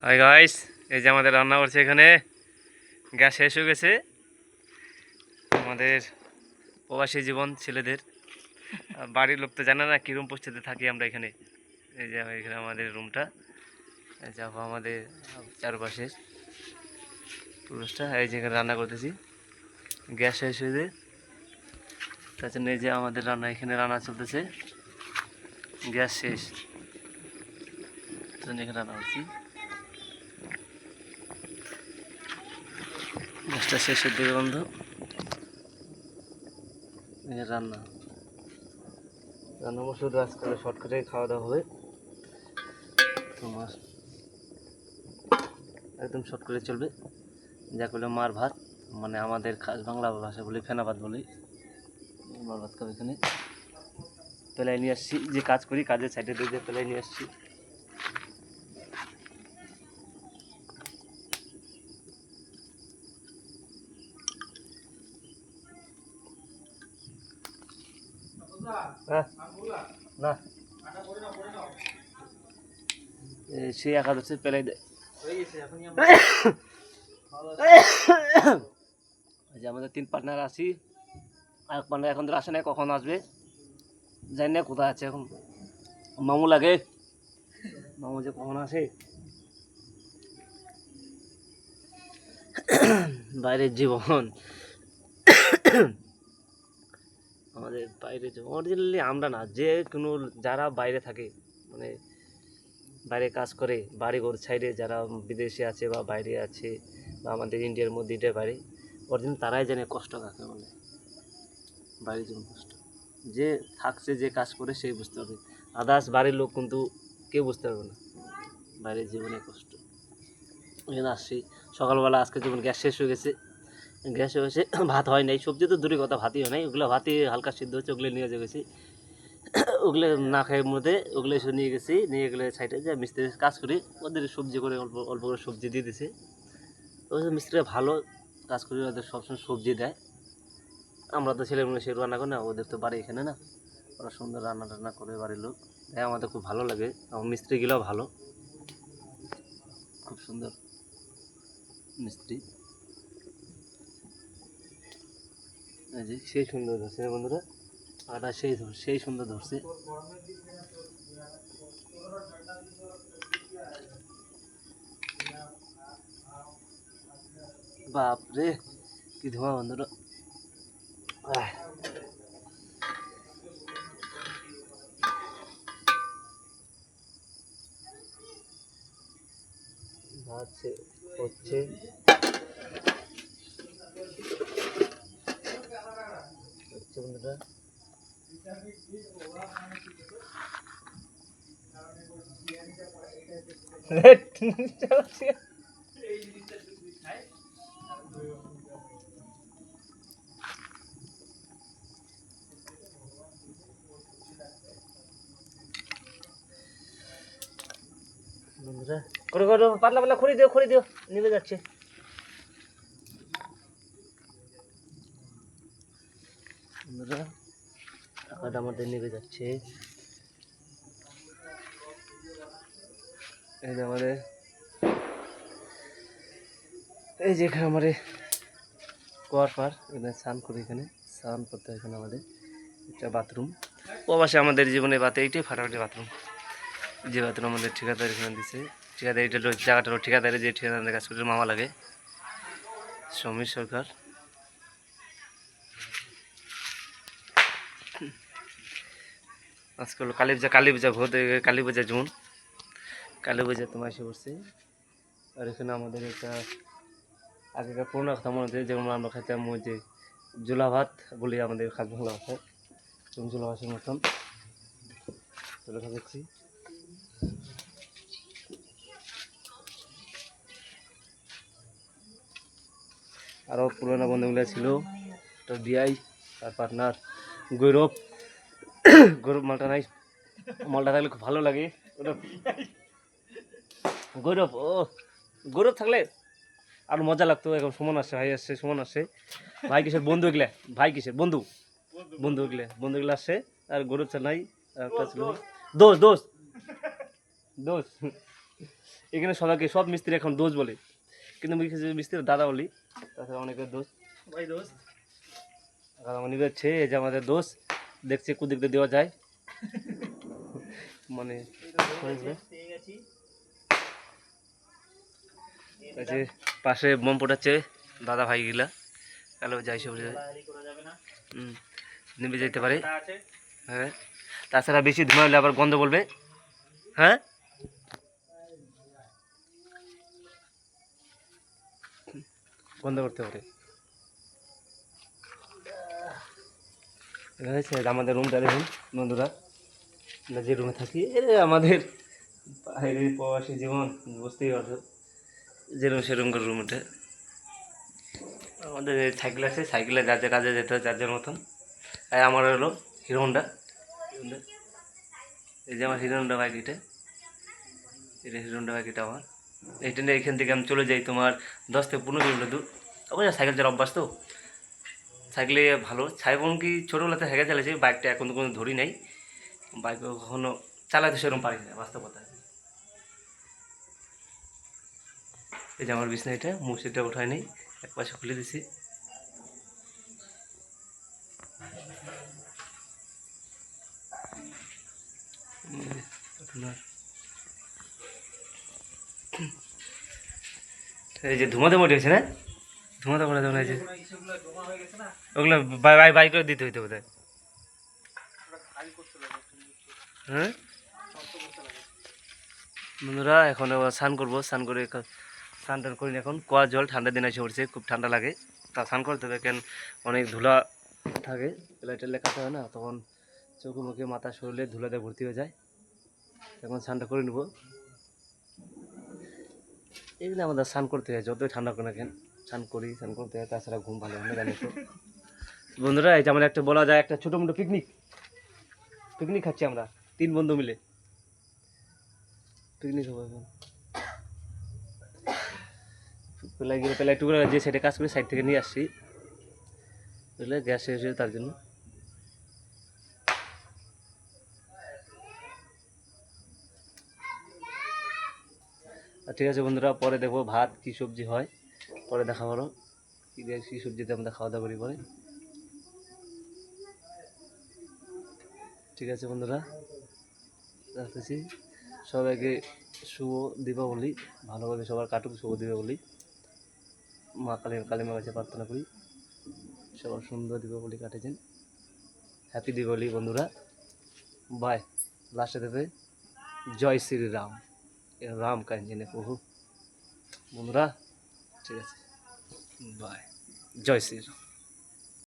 Hi guys, এই যে আমাদের রান্না করছে এখানে। গ্যাস শেষ হয়ে গেছে আমাদের প্রবাসী জীবন ছেলেদের। বাড়ির লোক তো জানে না কীরকম পরিস্থিতিতে থাকি আমরা এখানে। এই যে এখানে আমাদের রুমটা, এই যে আমাদের চারপাশে পুরুষটা, এই যে এখানে রান্না করতেছি। গ্যাস শেষ হয়ে যায়, তার জন্য এই যে আমাদের রান্না এখানে রান্না চলতেছে। গ্যাস শেষ, তার জন্য এখানে রান্না করছি। গ্যাসটা শেষের দিকে বন্ধ, রান্না রান্না শুধু আজকাল শর্টকাটে খাওয়া দাওয়া হবে তোমার, একদম শর্ট করে চলবে। যা করলে মার ভাত, মানে আমাদের খাস বাংলা ভাষা বলি ফেনা ভাত বলি। মার ভাত খাবে এখানে। পেলাই নিয়ে আসছি, যে কাজ করি কাজের সাইডে দিয়ে পেলাই নিয়ে আসছি। না সে একাদশে পেলাই দেয়। যে আমাদের 3 পার্টনার আছি, আর পার্টনার এখন তো আসে না, কখন আসবে জানি না, কোথায় আছে এখন। মামু লাগে, মামু যে কখন আসে। বাইরের জীবন, আমাদের বাইরে অরিজিনালি আমরা না, যে কোনো যারা বাইরে থাকে, মানে বাইরে কাজ করে, বাড়িঘর সাইডে যারা বিদেশে আছে বা বাইরে আছে বা আমাদের ইন্ডিয়ার মধ্যে ইন্ডিয়ার বাইরে, অরিজিনাল তারাই জানে কষ্ট কাকে বলে। বাইরের জীবন কষ্ট, যে থাকছে যে কাজ করে সেই বুঝতে পারবে। আদার্স বাড়ির লোক কিন্তু কেউ বুঝতে পারবে না বাইরের জীবনে কষ্ট। এখানে আসছি সকালবেলা, আজকে যেমন গ্যাস শেষ হয়ে গেছে, গ্যাস হয়ে গেছে, ভাত হয় নাই, সবজি তো দূরের কথা, ভাতই হয় নাই। ওগুলো ভাতই হালকা সিদ্ধ হচ্ছে, ওগুলো নিয়ে গেছি। ওগুলো না খাইয়ের মধ্যে ওগুলো এসে নিয়ে গেছি, নিয়ে গেলে সাইডে যে মিস্ত্রি কাজ করি, ওদের সবজি করে অল্প অল্প করে সবজি দিয়ে দিছে। ওই মিস্ত্রিরা ভালো কাজ করি, ওদের সবসময় সবজি দেয়। আমরা তো ছেলে মেয়ে সে রান্না করি না, ওদের তো বাড়ি এখানে না, ওরা সুন্দর রান্না টান্না করে বাড়ির লোক দেয়, আমাদের খুব ভালো লাগে। আমার মিস্ত্রিগুলোও ভালো, খুব সুন্দর মিস্ত্রি। এই যে সেই সুন্দর ধরছে বন্ধুরা, আটা সেই সুন্দর ধরছে। বাপরে কি ধোঁয়া বন্ধুরা। ভাত হচ্ছে, বন্ধুরা। বন্ধুরা করে করে পাতলা পাতলা খড়ি দিও নিভে যাচ্ছে। বন্ধুরা টাকাটা আমাদের নিভে যাচ্ছে। এই যে আমাদের, এই যে এখানে আমাদের কুয়ার পার, এখানে স্নান করি, এখানে স্নান করতে হয়। এখানে আমাদের একটা বাথরুম, প্রবাসে আমাদের জীবনে বাতে এইটাই ফাটাফাটি বাথরুম। যে বাথরুম আমাদের ঠিকাদার এখানে দিছে, ঠিকাদার এটা জায়গাটা ঠিকাদারে, যে ঠিকাদারের কাজ করছে মামা লাগে, সমীর সরকার। আজকে হলো কালী পূজা ভোর, কালী পূজা জুন, কালী পূজা তোমার এসে পড়ছে। আর এখানে আমাদের একটা আগেকার পুরোনো কথা মনে হচ্ছে, যেমন আমরা খাইতাম ওই যে জুলা ভাত বলি আমাদের খাস বাংলা ভাষায়, জুলা ভাষার মতন চলে খাচ্ছি। আরও পুরোনো বন্ধুগুলো ছিল, একটা ডিআই, তার পার্টনার গৌরব। গৌরব মালটা নাই, মালটা থাকলে খুব ভালো লাগে ওটা। গৌরব থাকলে আরো মজা লাগতো। এখন সুমন আসছে, ভাই আসছে, সুমন আসছে। ভাই কিসের বন্ধু এগুলা, ভাই কিসের বন্ধু, বন্ধুগুলো আসছে। আর গৌরব চাল নাই, আর একটা ছিল দোষ। এখানে সবাইকে সব মিস্ত্রি এখন দোষ বলে, কিন্তু মিস্ত্রির দাদা বলি, তাছাড়া অনেকের দোষ ভাই দোষ মনে করছে এই যে আমাদের দোষ দেখছে কুদিক দিয়ে দেওয়া যায় মানে পাশে বোম পোটাচ্ছে দাদা ভাই গিলা, কালো যাই সব নেমে যেতে পারে। হ্যাঁ, তাছাড়া বেশি ধোঁয়া হলে আবার গন্ধ বলবে। হ্যাঁ, বন্ধ করতে পারে। আমাদের রুমটা দেখুন বন্ধুরা, আমরা যে রুমে থাকি আমাদের বাইরে প্রবাসী জীবন বুঝতেই পারছো, যেরকম সেরকম করে রুম উঠে। আমাদের সাইকেল আছে, সাইকেলে যার কাজে যেতে হয় যার যার মতন। আর আমার হলো হিরো হন্ডা, এই যে আমার হিরো হন্ডা বাইক, এটা হিরো হন্ডা বাইক, এটা আমার। এইটা নিয়ে এখান থেকে আমি চলে যাই তোমার 10 থেকে 15 কিলোমিটার দূর। অবশ্যই সাইকেল চালা অভ্যাস তো, সাইকেলে ভালো। সাইকেল কি ছোটোবেলাতে হেঁকে চালিয়েছি, বাইকটা এখন তো কোনো ধরি নাই, বাইক কখনো চালাতে সেরকম পারি না, বাস্তব কথা। এই যে আমার বিছনা, এটা মুসিটা ওঠায় নেই, এক পাশে খুলে দিছি। এই যে ধুমাতে মোটে হয়েছে না, ধুমাতে করে দেওয়া হয়েছে, ওগুলো বাই করে দিতে হইতে বোধ হয়। হ্যাঁ বন্ধুরা, এখন স্নান করবো, স্নান করে স্নান টান করি। এখন কুয়ার জল, ঠান্ডা দিন এসে পড়ছে, খুব ঠান্ডা লাগে, তা স্নান করতে হবে, কেন অনেক ধুলা থাকে, লাইটার লেখাতে হয় না, তখন চোখে মুখে মাথা শরীরে ধুলাতে ভর্তি হয়ে যায়। এখন স্নানটা করে নেবো। এগুলো আমাদের স্নান করতে হয়, যতই ঠান্ডা করে না কেন স্নান করি, স্নান করতে হয়, তাছাড়া ঘুম ভালো হয় না, জানি তো বন্ধুরা। এই যে আমরা একটা বলা যায় একটা ছোটো মোটো পিকনিক খাচ্ছি আমরা 3 বন্ধু মিলে, পিকনিক হবো এখন। পেলাই টুকরা যে সাইডে কাজ করি, সাইড থেকে নিয়ে আসছি, বুঝলে, গ্যাস শেষ হয়েছে তার জন্য। ঠিক আছে বন্ধুরা, পরে দেখবো ভাত কি সবজি হয়, পরে দেখা করো কি সবজিতে আমরা খাওয়া দাওয়া করি পরে। ঠিক আছে বন্ধুরা, রাখতেছি। সবাইকে শুভ দীপাবলি, ভালোভাবে সবার কাটুক শুভ দীপাবলি। মা কালী মার কাছে প্রার্থনা করি সবার সুন্দর দীপাবলি কাটেছেন। হ্যাপি দীপাবলি বন্ধুরা, বাই। লাস্টে দেবে জয় শ্রীরাম, রাম কাঞ্জনে প্রভু। বন্ধুরা ঠিক আছে, বাই, জয় শ্রীরাম।